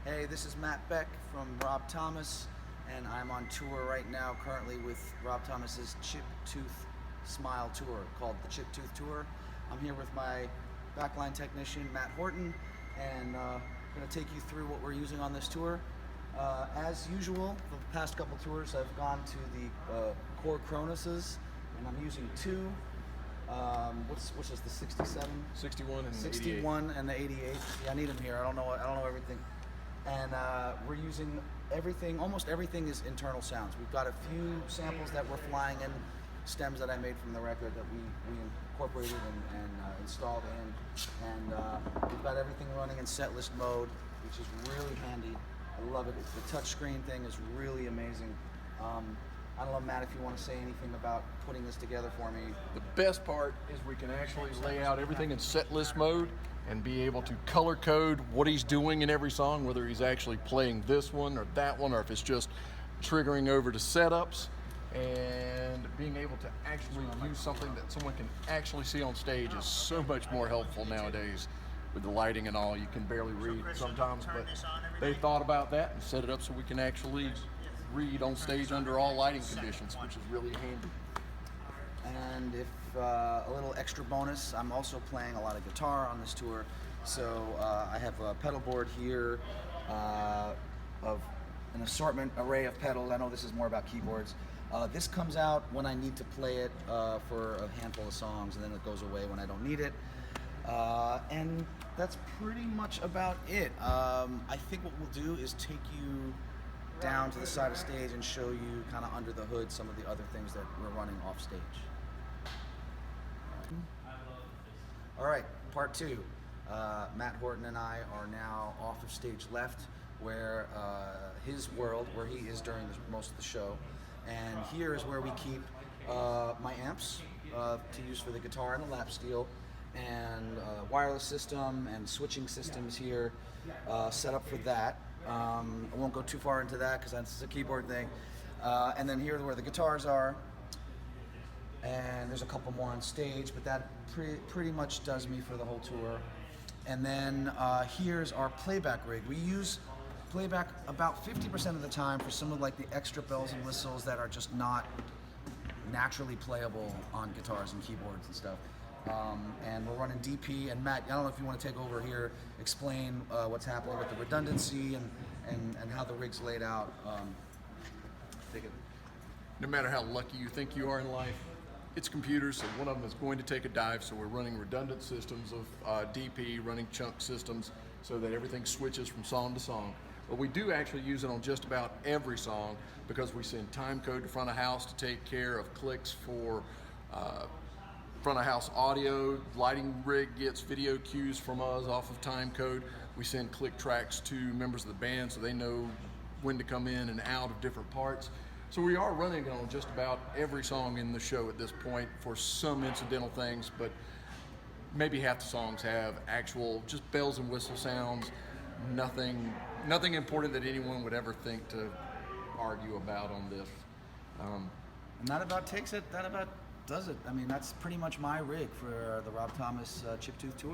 Hey, this is Matt Beck from Rob Thomas, and I'm on tour right now currently with Rob Thomas's Chip Tooth Smile Tour called the Chip Tooth Tour. I'm here with my backline technician, Matt Horton, and I'm going to take you through what we're using on this tour. As usual, for the past couple tours, I've gone to the Core Kronuses, and I'm using two. What's this? The 67, 61 and 61 and the 88. Yeah, I need them here. I don't know everything. And we're using everything. Almost everything is internal sounds. We've got a few samples that we're flying in, stems that I made from the record that we incorporated and installed in. And we've got everything running in set list mode, which is really handy. I love it. The touchscreen thing is really amazing. I don't know, Matt, if you want to say anything about putting this together for me. The best part is we can actually lay out everything in set list mode and be able to color code what he's doing in every song, whether he's actually playing this one or that one, or if it's just triggering over to setups, and being able to actually use something that someone can actually see on stage is so much more helpful nowadays. With the lighting and all, you can barely read sometimes, but they thought about that and set it up so we can actually read on stage under all lighting conditions, which is really handy. And if a little extra bonus, I'm also playing a lot of guitar on this tour, so I have a pedal board here of an assortment array of pedals. I know this is more about keyboards. This comes out when I need to play it for a handful of songs, and then it goes away when I don't need it. And that's pretty much about it. I think what we'll do is take you down to the side of stage and show you kind of under the hood some of the other things that we're running off stage. All right, part two. Matt Horton and I are now off of stage left, where his world, where he is during most of the show. And here is where we keep my amps to use for the guitar and the lap steel, and wireless system and switching systems here set up for that. I won't go too far into that because that's a keyboard thing. And then here where the guitars are, and there's a couple more on stage, but that pretty much does me for the whole tour. And then here's our playback rig. We use playback about 50% of the time for some of like the extra bells and whistles that are just not naturally playable on guitars and keyboards and stuff. And we're running DP, and Matt, I don't know if you want to take over here, explain what's happening with the redundancy and how the rig's laid out. Take it. No matter how lucky you think you are in life, it's computers, so one of them is going to take a dive, so we're running redundant systems of DP, running chunk systems, so that everything switches from song to song. But we do actually use it on just about every song, because we send time code to front of house to take care of clicks for front of house audio. Lighting rig gets video cues from us off of time code. We send click tracks to members of the band so they know when to come in and out of different parts. So we are running it on just about every song in the show at this point for some incidental things, but maybe half the songs have actual just bells and whistle sounds, nothing important that anyone would ever think to argue about on this. And that about takes it, that about does it. I mean, that's pretty much my rig for the Rob Thomas Chip Tooth Tour.